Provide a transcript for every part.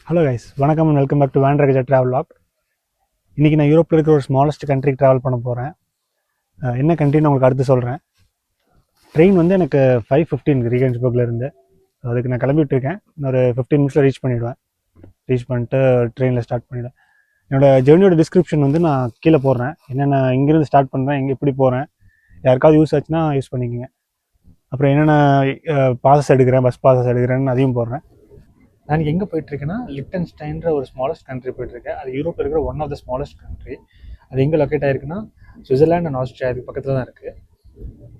Hello guys, வணக்கம் and welcome back to வேன் ரகஜா ட்ராவல் லாக். இன்றைக்கி நான் யூரோப்பில் இருக்கிற ஒரு ஸ்மாலஸ்ட் கண்ட்ரிக்கு ட்ராவல் பண்ண போகிறேன். என்ன கண்ட்ரின்னு உங்களுக்கு அடுத்து சொல்கிறேன். ட்ரெயின் வந்து எனக்கு 5:15 ரீகன்ஸ்பர்கில் இருந்து, அதுக்கு நான் கிளம்பிட்டுருக்கேன். இன்னொரு 15 மினிட்ஸில் ரீச் பண்ணிவிடுவேன். ரீச் பண்ணிட்டு ட்ரெயினில் ஸ்டார்ட் பண்ணிவிடுவேன். என்னோடய ஜெர்னியோட டிஸ்கிரிப்ஷன் வந்து நான் கீழே போடுறேன். என்னென்ன இங்கேருந்து ஸ்டார்ட் பண்ணுறேன், எங்கே எப்படி போகிறேன், யாருக்காவது யூஸ் ஆச்சுன்னா யூஸ் பண்ணிக்கோங்க. அப்புறம் என்னென்ன பாசஸ் எடுக்கிறேன், பஸ் பாசஸ் எடுக்கிறேன்னு அதையும் போடுறேன். நான் எங்கே போயிட்டுருக்கேன்னா, லிக்டன்ஸ்டைன்ற ஒரு ஸ்மாலஸ்ட் கண்ட்ரி போயிட்டுருக்கேன். அது யூரோப்பில் இருக்கிற one of the smallest country. அது எங்கே லொக்கேட் ஆகிருக்குன்னா, சுவிட்சர்லாண்ட் அண்ட் ஆஸ்திரியா அதுக்கு பக்கத்தில் தான் இருக்குது.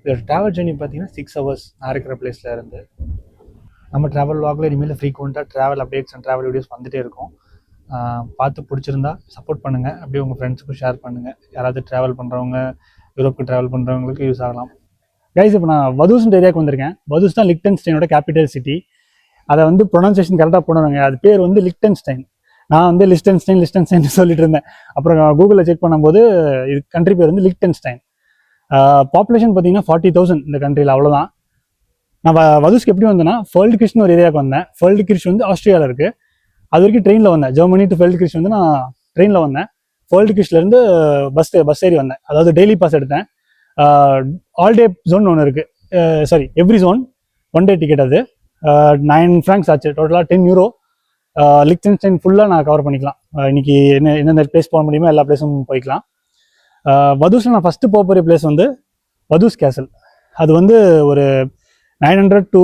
இதோட ட்ராவல் ஜர்னி பார்த்தீங்கன்னா 6 hours நான் இருக்கிற பிளேஸில் இருந்து. நம்ம ட்ராவல் வாக்கில் இனிமேல் ஃப்ரீக்வெண்ட்டாக travel updates and travel videos வந்துகிட்டே இருக்கும். பார்த்து பிடிச்சிருந்தா சப்போர்ட் பண்ணுங்கள். அப்படியே உங்கள் ஃப்ரெண்ட்ஸுக்கும் ஷேர் பண்ணுங்கள். யாராவது ட்ராவல் பண்ணுறவங்க, யூரோப்புக்கு ட்ராவல் பண்ணுறவங்களுக்கு யூஸ் ஆகலாம். கைஸ், இப்போ நான் வதூஸ்ன்ற ஏரியாவுக்கு வந்திருக்கேன். வதூஸ் தான் லிக்டன்ஸ்டைனோட கேபிட்டல் சிட்டி. அதை வந்து ப்ரொனன்சியேஷன் கரெக்டாக பண்ணுவாங்க. அது பேர் வந்து லிக்டன்ஸ்டைன். நான் வந்து லிஸ்டன்ஸ்டைன் சொல்லிட்டு இருந்தேன். அப்புறம் கூகுளில் செக் பண்ணும்போது இது கண்ட்ரி பேர் வந்து லிக்டன்ஸ்டைன். பாப்புலேஷன் பார்த்தீங்கன்னா 40,000 இந்த கண்ட்ரியில், அவ்வளோதான். நான் வதூஸ்க்கு எப்படி வந்தேன்னா, ஃபெல்ட் கிரிஷ்னு ஒரு ஏரியாவுக்கு வந்தேன். ஃபெல்ட் கிரிஷ் வந்து ஆஸ்திரியாவில் இருக்குது. அது வரைக்கும் ட்ரெயினில் வந்தேன். ஜெர்மனி டு ஃபெல்ட் கிரிஷ் வந்து நான் ட்ரெயினில் வந்தேன். ஃபெல்ட் கிரிஷ்லேருந்து பஸ் ஏறி வந்தேன். அதாவது டெய்லி பாஸ் எடுத்தேன். ஆல் டே ஜோன் ஒன்று இருக்குது. Every zone 1 day ticket. அது 9 francs ஆச்சு. டோட்டலாக 10 euro. லிக்டன்ஸ்டைன் ஃபுல்லாக நான் கவர் பண்ணிக்கலாம். இன்னைக்கு எந்தெந்த பிளேஸ் போக முடியுமோ எல்லா பிளேஸும் போய்க்கலாம். வதூஸில் நான் ஃபஸ்ட்டு போகிற பிளேஸ் வந்து வதூஸ் கேசல். அது வந்து ஒரு 900 to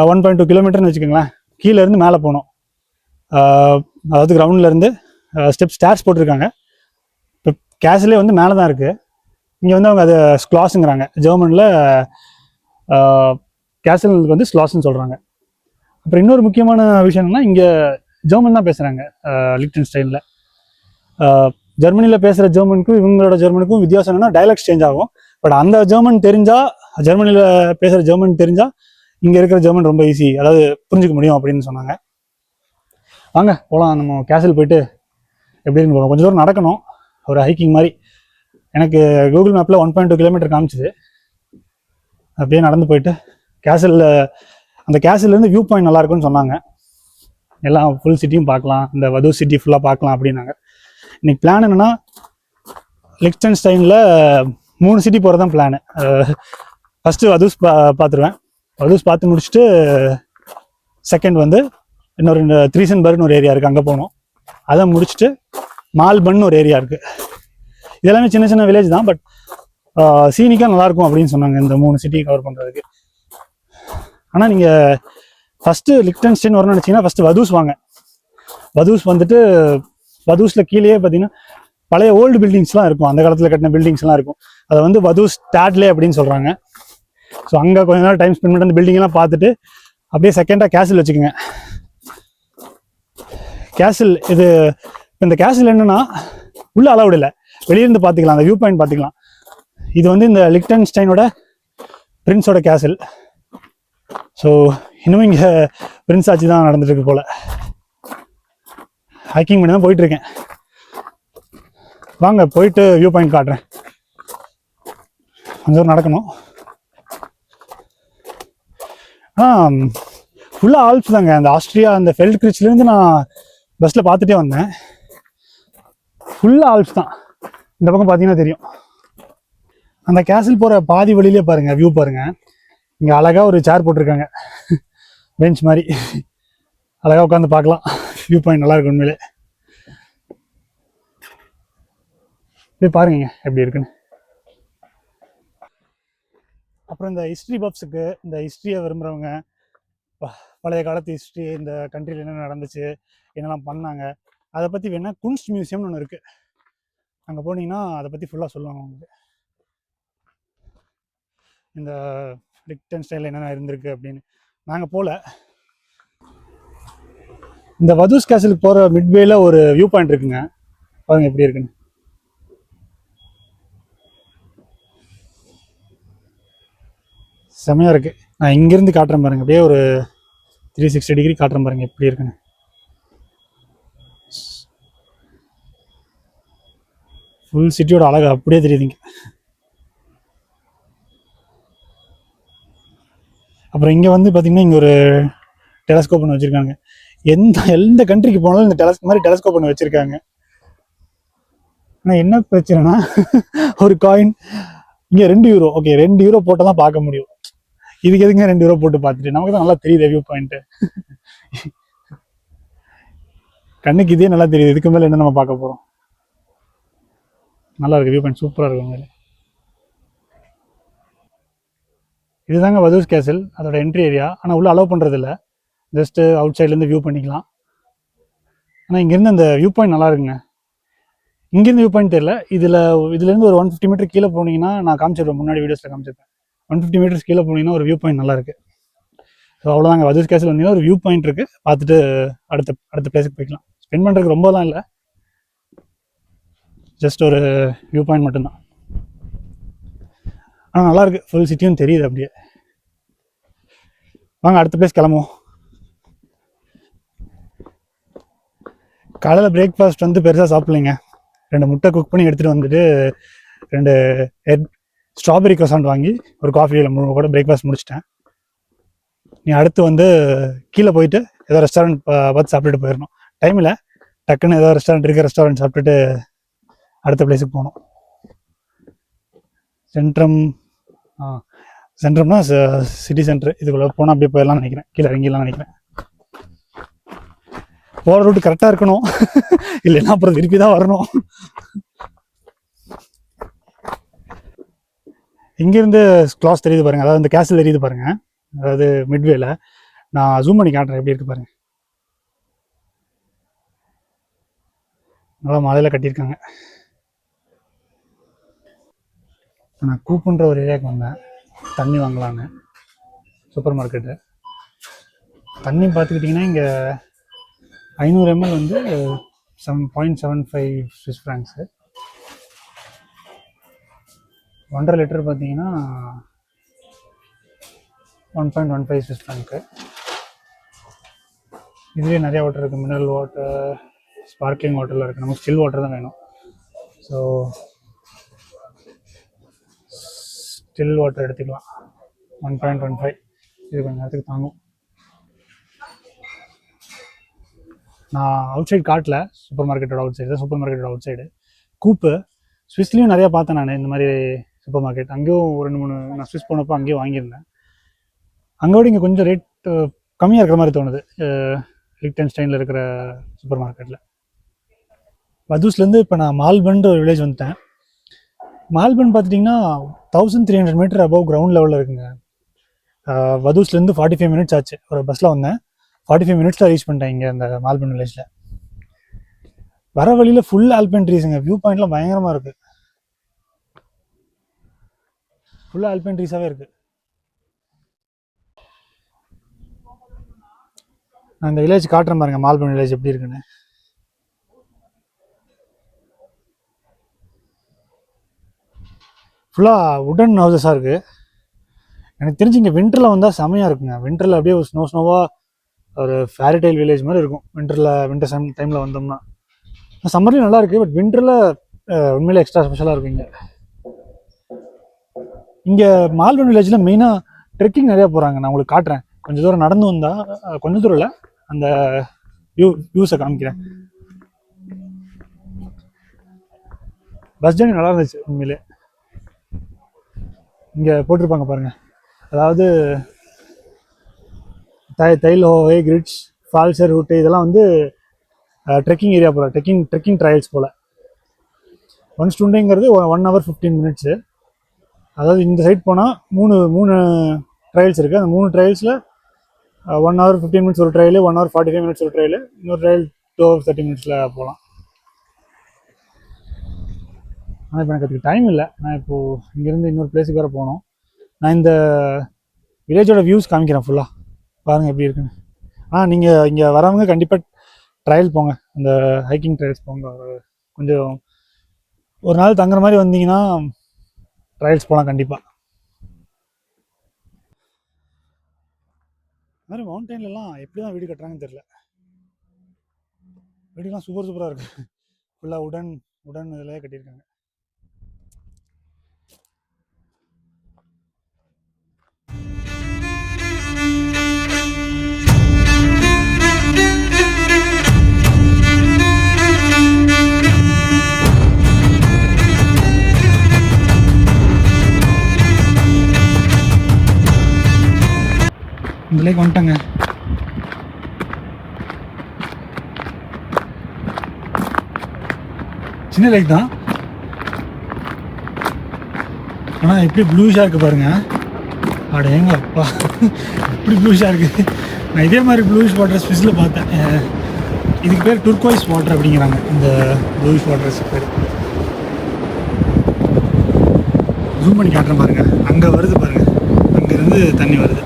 1.2 கிலோமீட்டர்னு வச்சுக்கோங்களேன். கீழேருந்து மேலே போகணும். அதாவது கிரவுண்ட்லேருந்து ஸ்டேர்ஸ் போட்டிருக்காங்க. இப்போ கேசலே வந்து மேலே தான் இருக்குது. இங்கே வந்து அவங்க அது ஸ்க்ளாஸுங்கிறாங்க. ஜெர்மனில் கேசலுக்கு வந்து ஸ்லாஸ்ன்னு சொல்கிறாங்க. அப்புறம் இன்னொரு முக்கியமான விஷயம் என்னன்னா, இங்கே ஜெர்மன் தான் பேசுகிறாங்க லிக்டன்ஸ்டைனில். ஜெர்மனியில் பேசுகிற ஜெர்மனுக்கும் இவங்களோட ஜெர்மனுக்கும் வித்தியாசம் என்னன்னா, டைலாக்ட்ஸ் சேஞ்ச் ஆகும். பட் அந்த ஜெர்மன் தெரிஞ்சால், ஜெர்மனியில் பேசுகிற ஜெர்மன் தெரிஞ்சால் இங்கே இருக்கிற ஜெர்மன் ரொம்ப ஈஸி, அதாவது புரிஞ்சிக்க முடியும் அப்படின்னு சொன்னாங்க. வாங்க போகலாம். நம்ம கேசல் போயிட்டு எப்படின்னு போகலாம். கொஞ்சம் தூரம் நடக்கணும், ஒரு ஹைக்கிங் மாதிரி. எனக்கு கூகுள் மேப்பில் 1.2 கிலோமீட்டர் காமிச்சிது. அப்படியே நடந்து போயிட்டு கேசலில், அந்த கேசல்லேருந்து வியூ பாயிண்ட் நல்லா இருக்குன்னு சொன்னாங்க. எல்லாம் ஃபுல் சிட்டியும் பார்க்கலாம், இந்த வதூஸ் சிட்டி ஃபுல்லாக பார்க்கலாம் அப்படின்னாங்க. இன்னைக்கு பிளான் என்னென்னா, லிக்டன்ஸ்டைனில் 3 சிட்டி போகிறது தான் பிளானு. ஃபஸ்ட்டு வதூஸ் பார்த்துருவேன். வதூஸ் பார்த்து முடிச்சுட்டு செகண்ட் வந்து இன்னொரு த்ரீசன்பர்க்னு ஒரு ஏரியா இருக்குது, அங்கே போகணும். அதை முடிச்சுட்டு மால்பன்னு ஒரு ஏரியா இருக்குது. இதெல்லாமே சின்ன சின்ன வில்லேஜ் தான், பட் சீனிக்காக நல்லாயிருக்கும் அப்படின்னு சொன்னாங்க இந்த 3 சிட்டியை கவர் பண்ணுறதுக்கு. ஆனால் நீங்கள் ஃபஸ்ட்டு லிக்டன்ஸ்டைன் வரணும்னு நினச்சிங்கன்னா ஃபஸ்ட்டு வதூஸ் வாங்க. வதூஸ் வந்துட்டு, வதூஸில் கீழே பார்த்தீங்கன்னா பழைய ஓல்டு பில்டிங்ஸ்லாம் இருக்கும். அந்த காலத்தில் கட்டின பில்டிங்ஸ்லாம் இருக்கும். அதை வந்து வதூஸ் ஸ்டாட்லே அப்படின்னு சொல்கிறாங்க. ஸோ அங்கே கொஞ்ச நேரம் டைம் ஸ்பெண்ட் பண்ணிட்டு அந்த பில்டிங்லாம் பார்த்துட்டு அப்படியே செகண்டாக கேசல் வச்சுக்கோங்க. கேசல் இது, இந்த கேசல் என்னென்னா உள்ளே அலவுட் இல்லை, வெளியிருந்து பார்த்துக்கலாம், அந்த வியூ பாயிண்ட் பார்த்துக்கலாம். இது வந்து இந்த லிக்டன்ஸ்டைனோட பிரின்ஸோட கேசல். ஸோ இன்னும் இங்கே பிரின்ஸ் ஆட்சி தான் நடந்துட்டு இருக்கு போல. ஹைக்கிங் பண்ணி தான் போயிட்டுருக்கேன். வாங்க போயிட்டு வியூ பாயிண்ட் காட்டுறேன். கொஞ்சம் தூரம் நடக்கணும். ஃபுல்லாக ஆல்ப்ஸ் தாங்க. அந்த ஆஸ்திரியா, அந்த ஃபெல்ட் கிரிச்லேருந்து நான் பஸ்ஸில் பார்த்துட்டே வந்தேன். ஃபுல்லாக ஆல்ப்ஸ் தான். இந்த பக்கம் பார்த்தீங்கன்னா தெரியும். அந்த கேசல் போகிற பாதி வழியிலே பாருங்கள், வியூ பாருங்கள். இங்கே அழகாக ஒரு சேர் போட்டிருக்காங்க, பெஞ்ச் மாதிரி. அழகாக உட்காந்து பார்க்கலாம். வியூ பாயிண்ட் நல்லா இருக்கு உண்மையிலே. போய் பாருங்க எப்படி இருக்குன்னு. அப்புறம் இந்த ஹிஸ்ட்ரி பப்ஸுக்கு, இந்த ஹிஸ்ட்ரியை விரும்புகிறவங்க, பழைய காலத்து ஹிஸ்ட்ரி, இந்த கண்ட்ரியில் என்னென்ன நடந்துச்சு, என்னெல்லாம் பண்ணாங்க, அதை பற்றி வேணால் குன்ஸ்ட் மியூசியம்னு ஒன்று இருக்குது. அங்கே போனீங்கன்னா அதை பற்றி ஃபுல்லாக சொல்லுவாங்க உங்களுக்கு. இந்த லிக்டன்ஸ்டைனில் என்னென்ன இருந்திருக்கு அப்படின்னு. நாங்கள் போகல. இந்த வதூஸ் கேசலுக்கு போகிற மிட்வேல ஒரு வியூ பாயிண்ட் இருக்குங்க, பாருங்க எப்படி இருக்குன்னு. செமையாக இருக்குது. நான் இங்கேருந்து காட்டுறேன் பாருங்க, அப்படியே ஒரு 360 டிகிரி காட்டுறேன் பாருங்க எப்படி இருக்குன்னு. ஃபுல் சிட்டியோட அழகு அப்படியே தெரியுதுங்க. அப்புறம் இங்கே வந்து பார்த்தீங்கன்னா இங்கே ஒரு டெலஸ்கோப் ஒன்று வச்சுருக்காங்க. எந்த கண்ட்ரிக்கு போனாலும் இந்த மாதிரி டெலஸ்கோப் பண்ணி வச்சிருக்காங்க. ஆனால் என்ன பிரச்சனைனா ஒரு காயின் இங்கே €2. ஓகே, €2 போட்டால் தான் பார்க்க முடியும். இதுக்கு எதுங்க €2 போட்டு பார்த்துட்டு, நமக்கு தான் நல்லா தெரியுது வியூ பாயிண்ட்டு. கண்ணுக்கு இதே நல்லா தெரியுது, இதுக்கு மேலே என்ன நம்ம பார்க்க போகிறோம். நல்லா இருக்கு வியூ பாயிண்ட், சூப்பராக இருக்கும் மேலே. இதுதாங்க வதூஸ் கேசல், அதோட என்ட்ரி ஏரியா. ஆனால் உள்ளே அலோவ் பண்ணுறது இல்லை, ஜஸ்ட்டு அவுட் சைட்லேருந்து வியூ பண்ணிக்கலாம். ஆனால் இங்கேருந்து அந்த வியூ பாயிண்ட் நல்லா இருக்குங்க. இங்கேருந்து வியூ பாயிண்ட் தெரியல, இதுலேருந்து ஒரு 150 மீட்டர் கீழே போனீங்கன்னா, நான் காமிச்சிருப்பேன் முன்னாடி வீடியோஸில் காமிச்சிருப்பேன், 150 மீட்டர்ஸ் கீழே போனீங்கன்னா ஒரு வியூ பாயிண்ட் நல்லா இருக்குது. ஸோ அவ்வளோதாங்க, வதூஸ் கேசல் வந்தீங்கன்னா ஒரு வியூ பாயிண்ட் இருக்குது, பார்த்துட்டு அடுத்த பிளேஸுக்கு போய்க்கலாம். ஸ்பெண்ட் பண்ணுறதுக்கு ரொம்பலாம் இல்லை, ஜஸ்ட் ஒரு வியூ பாயிண்ட் மட்டும்தான். ஆனால் நல்லாயிருக்கு, ஃபுல் சிட்டியும் தெரியுது அப்படியே. வாங்க அடுத்த பிளேஸ் கிளம்புவோம். காலையில் பிரேக்ஃபாஸ்ட் வந்து பெருசாக சாப்பிட்லைங்க. 2 முட்டை குக் பண்ணி எடுத்துகிட்டு வந்துட்டு 2 எக் ஸ்ட்ராபெரி க்ரோசாண்ட் வாங்கி ஒரு காஃபியில் கூட பிரேக்ஃபாஸ்ட் முடிச்சிட்டேன். நீ அடுத்து வந்து கீழே போயிட்டு ஏதோ ரெஸ்டாரண்ட் பார்த்து சாப்பிட்டுட்டு போயிடணும். டைமில் டக்குன்னு ஏதோ ரெஸ்டாரண்ட் சாப்பிட்டுட்டு அடுத்த பிளேஸுக்கு போகணும். சென்ட்ரம்னா சிட்டி சென்டர், இதுக்குள்ளே போனால் அப்படியே போயிடலாம்னு நினைக்கிறேன், கீழே இறங்கிடலாம்னு நினைக்கிறேன். போகிற ரூட்டு கரெக்டாக இருக்கணும், இல்லைன்னா அப்புறம் திருப்பி தான் வரணும். இங்கேருந்து கிளாஸ் தெரியுது பாருங்கள், அதாவது இந்த கேசல் தெரியுது பாருங்கள், அதாவது மிட்வேல. நான் ஜூம் பண்ணி காட்டுறேன் எப்படி இருக்கு பாருங்கள். நல்லா மலையில் கட்டியிருக்காங்க. நான் கூப்புன்ற ஒரு ஏரியாவுக்கு வந்தேன் தண்ணி வாங்கலான்னு, சூப்பர் மார்க்கெட்டு. தண்ணி பார்த்துக்கிட்டிங்கன்னா இங்கே 500 ml வந்து 7.75 Swiss francs. 1.5 லிட்டர் பார்த்தீங்கன்னா 1.15 Swiss franc. இதுலேயே நிறையா வாட்டர் இருக்குது, மினரல் வாட்டர், ஸ்பார்க்லிங் வாட்டர்லாம் இருக்குது. நமக்கு ஸ்டில் வாட்டர் தான் வேணும். ஸோ ஸ்டில் வாட்டர் எடுத்துக்கலாம், 1.15. இது கொஞ்சம் நேரத்துக்கு தாங்கும். நான் அவுட் சைடு காட்டல, சூப்பர் மார்க்கெட்டோட அவுட் சைடு கூப்பு. ஸ்விஸ்லேயும் நிறையா பார்த்தேன் நான் இந்த மாதிரி சூப்பர் மார்க்கெட். அங்கேயும் 2-3 நான் ஸ்விஸ் போனப்போ அங்கேயும் வாங்கியிருந்தேன். அங்கோட இங்கே கொஞ்சம் ரேட் கம்மியாக இருக்கிற மாதிரி தோணுது, லிக்டன்ஸ்டைனில் இருக்கிற சூப்பர் மார்க்கெட்டில். வதூஸ்லேருந்து இப்போ நான் மால்பன்ற ஒரு வில்லேஜ் வந்துட்டேன். மால்பன் பார்த்துட்டிங்கன்னா 1300 மீட்டர் அபவ் கிரவுண்ட் லெவலில் இருக்குங்க. வதூஸ்லேருந்து 45 மினிட்ஸ் ஆச்சு, ஒரு பஸ்ஸில் வந்தேன். 45 மினிட்ஸில் ரீச் பண்ணிட்டேன் இங்கே அந்த மால்பன் வில்லேஜில். வர வழியில் ஃபுல் ஆல்பைன் ட்ரீஸுங்க, வியூ பாயிண்ட்லாம் பயங்கரமாக இருக்குது, ஃபுல்லாக ஆல்பைன் ட்ரீஸாகவே இருக்குது. நான் இந்த வில்லேஜ் காட்டுறேன் பாருங்க, மால்பன் வில்லேஜ் எப்படி இருக்குன்னு. ஃபுல்லாக உடன் ஹவுசஸாக இருக்குது. எனக்கு தெரிஞ்சு இங்கே வின்டரில் வந்தால் செமையாக இருக்குங்க. வின்டரில் அப்படியே ஒரு ஸ்னோவாக ஒரு ஃபேரிடைல் வில்லேஜ் மாதிரி இருக்கும் வின்டர் டைமில் வந்தோம்னா. சம்மர்லேயும் நல்லா இருக்குது, பட் வின்டரில் உண்மையிலே எக்ஸ்ட்ரா ஸ்பெஷலாக இருக்கும். இங்கே மால்பன் வில்லேஜில் மெயினாக ட்ரெக்கிங் நிறையா போகிறாங்க. நான் உங்களுக்கு காட்டுறேன், கொஞ்சம் தூரம் நடந்து வந்தால், கொஞ்சம் தூரம் இல்லை, அந்த வியூஸை காமிக்கிறேன். பஸ் ஜர்னி நல்லா இருந்துச்சு உண்மையிலே. இங்கே போட்டிருப்பாங்க பாருங்கள், அதாவது தைல் ஹோவே கிரிட்ஸ் ஃபால்சர் ரூட்டு, இதெல்லாம் வந்து ட்ரெக்கிங் ஏரியா போல், ட்ரெக்கிங் ட்ரையல்ஸ் போல். 1 ஸ்டுண்டேங்கிறது 1 hour 15 minutes. அதாவது இந்த சைட் போனால் மூணு ட்ரையல்ஸ் இருக்குது. அந்த 3 ட்ரையல்ஸில் 1 hour 15 minutes ஒரு ட்ரையல், 1 hour 45 minutes ஒரு ட்ரையல், இன்னொரு ட்ரையல் 2 hours 30 minutes போகலாம். ஆனால் இப்போ எனக்கு அதுக்கு டைம் இல்லை. நான் இப்போது இங்கேருந்து இன்னொரு பிளேஸுக்கு வேறு போகணும். நான் இந்த வில்லேஜோட வியூஸ் காமிக்கிறேன் ஃபுல்லாக, பாருங்கள் எப்படி இருக்குன்னு. நீங்கள் இங்கே வரவங்க கண்டிப்பாக ட்ரையல் போங்க, அந்த ஹைக்கிங் ட்ரையல்ஸ் போங்க. கொஞ்சம் ஒரு நாள் தங்குற மாதிரி வந்தீங்கன்னா ட்ரையல்ஸ் போகலாம் கண்டிப்பாக. மாதிரி மவுண்டெயின்லாம் எப்படி தான் வீடு கட்டுறாங்கன்னு தெரியல. வீடுலாம் சூப்பராக இருக்குது, ஃபுல்லாக உடன் இதில் கட்டியிருக்காங்க. அந்த லேக் வந்துட்டாங்க. சின்ன லேக் தான், ஆனால் எப்படி ப்ளூஷாக இருக்குது பாருங்கள். அட எங்க அப்பா, எப்படி ப்ளூஷாக இருக்குது. நான் இதே மாதிரி ப்ளூஷ் வாட்டர் ஸ்விஸில் பார்த்தேன். இதுக்கு பேர் டர்குவைஸ் வாட்டர் அப்படிங்கிறாங்க, இந்த ப்ளூஷ் வாட்டர்ஸ் பேர். ஜூம் பண்ணி காட்டுறேன் பாருங்கள், அங்கே வருது பாருங்கள், அங்கேருந்து தண்ணி வருது,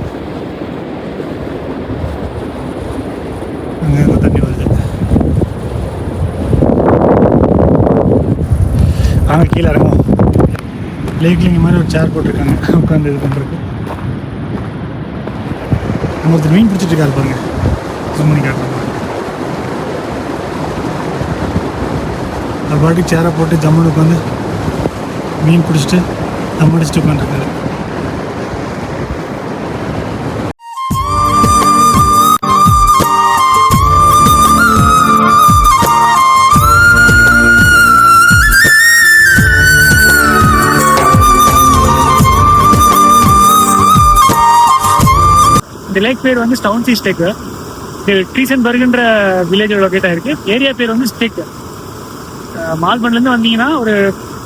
அங்கேருந்து தண்ணி வருது. அங்கே கீழே இறங்கும். லேக்கில் இங்கே மாதிரி ஒரு சேர் போட்டிருக்காங்க உட்காந்து இது பண்ணுறதுக்கு. அங்கே ஒருத்தர் மீன் பிடிச்சிட்டு இருக்காரு பாருங்க, ஜூம் பண்ணி காட்டுறேன். அது பாட்டுக்கு சேரை போட்டு ஜம்முன்னு உட்காந்து மீன் பிடிச்சிட்டு தம் அடிச்சுட்டு உட்காந்துருக்காரு. இந்த லேக் பேர் வந்து ஸ்டவுன்சி ஸ்டேக். இது ட்ரீசன்பர்க்ன்ற வில்லேஜோட லொக்கேட் ஆயிருக்கு. ஏரியா பேர் வந்து ஸ்டேக். மால்பன்லேருந்து வந்தீங்கன்னா ஒரு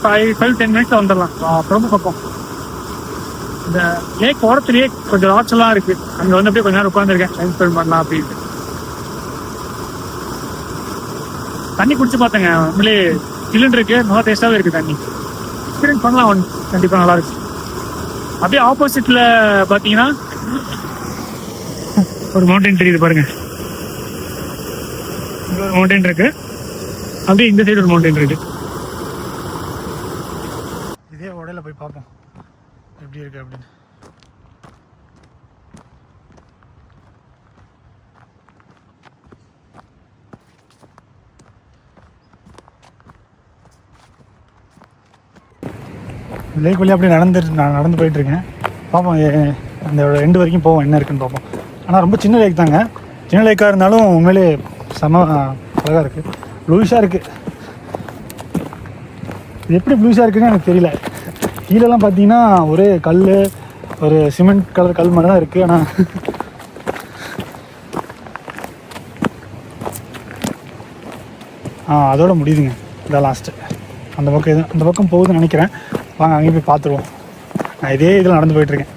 5-10 மினிட்ஸ் வந்துடலாம். ரொம்ப பக்கம். இந்த லேக் ஓரத்துலேயே கொஞ்சம் ராட்ஸ் எல்லாம் இருக்கு. அங்கே வந்து அப்படியே கொஞ்ச நேரம் உட்காந்துருக்கேன், டைம் ஸ்பெண்ட் பண்ணலாம் அப்படின்ட்டு. தண்ணி குடிச்சு பார்த்தேங்க, உண்மையிலே சிலிண்டர் இருக்கு, நல்லா டேஸ்டாகவே இருக்கு தண்ணி. எக்ஸ்பீரியன்ஸ் பண்ணலாம் ஒன்று, கண்டிப்பாக நல்லா இருக்கு. அப்படியே ஆப்போசிட்ல பார்த்தீங்கன்னா ஒரு மவுண்டைன் தெரியுது பாருங்க, இங்க ஒரு மவுண்டைன் இருக்கு, அப்படியே இந்த சைடு ஒரு மவுண்டைன் இருக்கு. இதே உடையில போய் பார்ப்போம் எப்படி இருக்கு அப்படின்னு. லேக் வழியாக அப்படியே நான் நடந்து போயிட்டு இருக்கேன். பார்ப்போம், அந்த எண்டு வரைக்கும் போவோம், என்ன இருக்குன்னு பார்ப்போம். ஆனால் ரொம்ப சின்ன லேக் தாங்க. சின்ன லேக்காக இருந்தாலும் உண்மையிலே செம அழகாக இருக்குது, ப்ளூஷாக இருக்குது. இது எப்படி ப்ளூஷாக இருக்குன்னு எனக்கு தெரியல. கீழெல்லாம் பார்த்தீங்கன்னா ஒரே கல், ஒரு சிமெண்ட் கலர் கல் மாதிரி தான் இருக்குது. ஆனால் அதோட முடியுதுங்க, இதான் லாஸ்ட்டு. அந்த பக்கம் போகுதுன்னு நினைக்கிறேன். வாங்க அங்கேயும் போய் பார்த்துருவோம். நான் இதே இதில் நடந்து போயிட்டுருக்கேன்.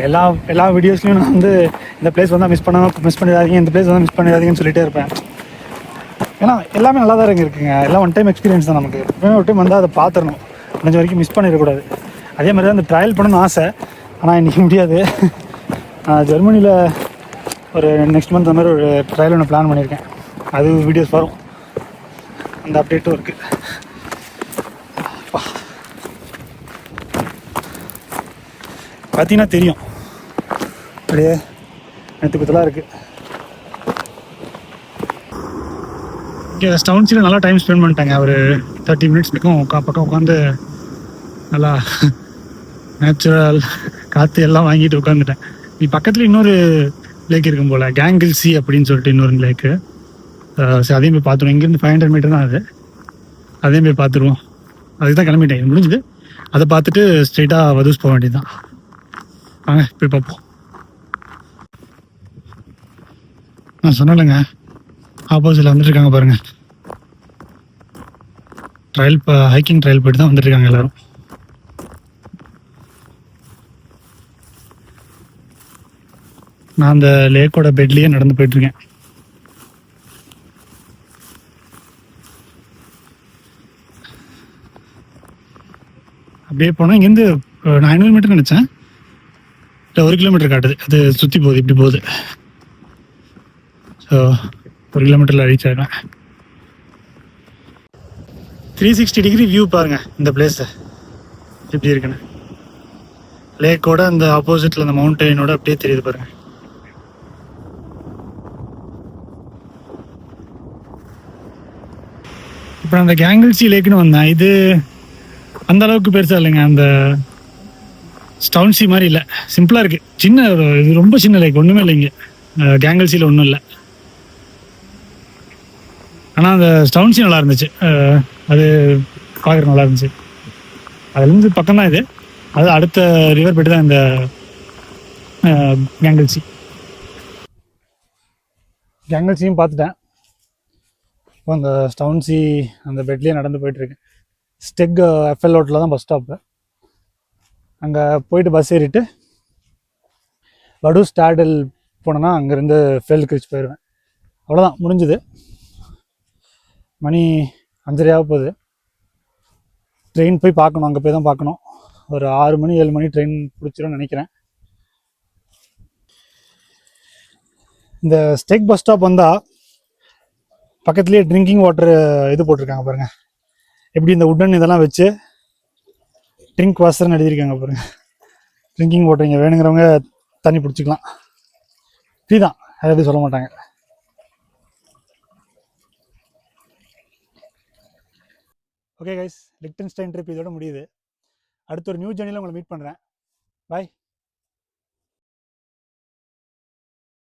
எல்லா வீடியோஸ்லையும் நான் வந்து இந்த பிளேஸ் வந்தால் மிஸ் பண்ணிடாதீங்க, இந்த பிளேஸ் வந்து மிஸ் பண்ணிடாதீங்கன்னு சொல்லிட்டே இருப்பேன். ஏன்னா எல்லாமே நல்லா தான் இருக்குங்க. எல்லாம் ஒன் டைம் எக்ஸ்பீரியன்ஸ் தான் நமக்கு. எப்பவுமே ஒரு டைம் வந்தால் அதை பார்த்துடணும், கொஞ்சம் வரைக்கும் மிஸ் பண்ணிடக்கூடாது. அதே மாதிரி தான் இந்த ட்ரையல் பண்ணணும்னு ஆசை, ஆனால் இன்றைக்கி முடியாது. ஜெர்மனியில் ஒரு நெக்ஸ்ட் மந்த் அந்த மாதிரி ஒரு ட்ரையல் ஒன்று பிளான் பண்ணியிருக்கேன். அது வீடியோஸ் வரும், அந்த அப்டேட்டும் இருக்குது. பார்த்தீங்கன்னா தெரியும், அப்படியே நேற்று குத்தலாக இருக்குது. இங்கே ஸ்டவுன்ஸில் நல்லா டைம் ஸ்பெண்ட் பண்ணிட்டாங்க. ஒரு 30 மினிட்ஸ் இருக்கும் பக்கம் உட்காந்து நல்லா நேச்சுரல் காற்று எல்லாம் வாங்கிட்டு உட்காந்துட்டேன். நீ பக்கத்தில் இன்னொரு லேக் இருக்கும் போல், கேங்கிள் சி அப்படின்னு சொல்லிட்டு இன்னொரு லேக்கு. சரி, அதையும் போய் பார்த்துருவோம். இங்கேருந்து 500 மீட்டர் தான் அது, அதையும் போய் பார்த்துருவோம். அதுக்கு தான் கிளம்பிட்டேன், முடிஞ்சுது. அதை பார்த்துட்டு ஸ்ட்ரெயிட்டாக வதூஸ் போக வேண்டியது தான். வாங்க போய் பார்ப்போம். நான் சொன்னேங்க, ஆப்போசிட்டில் வந்துட்டுருக்காங்க பாருங்கள். ஹைக்கிங் ட்ரையல் போய்ட்டு தான் வந்துட்டுருக்காங்க எல்லோரும். நான் அந்த லேக்கோட பெட்லேயே நடந்து போயிட்டுருக்கேன். அப்படியே போனால் இங்கேருந்து 900 மீட்டர் நினச்சேன், இல்லை 1 கிலோமீட்டர் காட்டுது. அது சுற்றி போகுது, இப்படி போகுது. ஸோ 1 கிலோமீட்டரில் ரீச் ஆகிடுவேன். 360 டிகிரி வியூ பாருங்கள் இந்த பிளேஸை எப்படி இருக்குன்னு. லேக்கோட அந்த ஆப்போசிட்டில் அந்த மவுண்டெயினோட அப்படியே தெரியுது பாருங்கள். இப்போ அந்த கேங்கிள் சி லேக்குன்னு வந்தேன். இது அந்த அளவுக்கு பெருசாக இல்லைங்க, அந்த ஸ்டவுன்சி மாதிரி இல்லை, சிம்பிளாக இருக்குது. இது ரொம்ப சின்ன லேக், ஒன்றுமே இல்லை இங்கே. கேங்கிள் சியில் ஒன்றும் இல்லை. ஆனால் அந்த ஸ்டவுன்ஸி நல்லா இருந்துச்சு. அது பார்க்குற நல்லா இருந்துச்சு. அதுலேருந்து பக்கம் தான் இது. அது அடுத்த ரிவர் பெட்டு தான் இந்த கேங்கல்சி. கேங்கல்சியும் பார்த்துட்டேன். இப்போ அந்த ஸ்டவுன்சி அந்த பெட்லேயே நடந்து போயிட்டுருக்கு. ஸ்டெக் எஃப்எல் ரோட்டில் தான் பஸ் ஸ்டாப்பு. அங்கே போயிட்டு பஸ் ஏறிட்டு வடு ஸ்டாடில் போனேன்னா அங்கேருந்து ஃபெல் கிரிச் போயிடுவேன். அவ்வளோதான், முடிஞ்சுது. மணி 5:30 போகுது. ட்ரெயின் போய் பார்க்கணும், அங்கே போய் தான் பார்க்கணும். ஒரு 6 மணி 7 மணி ட்ரெயின் பிடிச்சிரும்னு நினைக்கிறேன். இந்த ஸ்டெக் பஸ் ஸ்டாப் வந்தால் பக்கத்துலேயே ட்ரிங்கிங் வாட்டர் இது போட்டிருக்காங்க பாருங்கள். எப்படி இந்த உட்டன் இதெல்லாம் வச்சு ட்ரிங்க் வாட்டர்னு எழுதியிருக்காங்க பாருங்கள். ட்ரிங்கிங் வாட்டர் இங்கே வேணுங்கிறவங்க தண்ணி பிடிச்சிக்கலாம். ஃப்ரீ தான், அதாவது சொல்ல மாட்டாங்க. ஓகே கைஸ், லிக்டன்ஸ்டைன் ட்ரிப் இதோட முடியுது. அடுத்த ஒரு நியூ ஜர்னியில் உங்களை மீட் பண்ணுறேன். பாய்.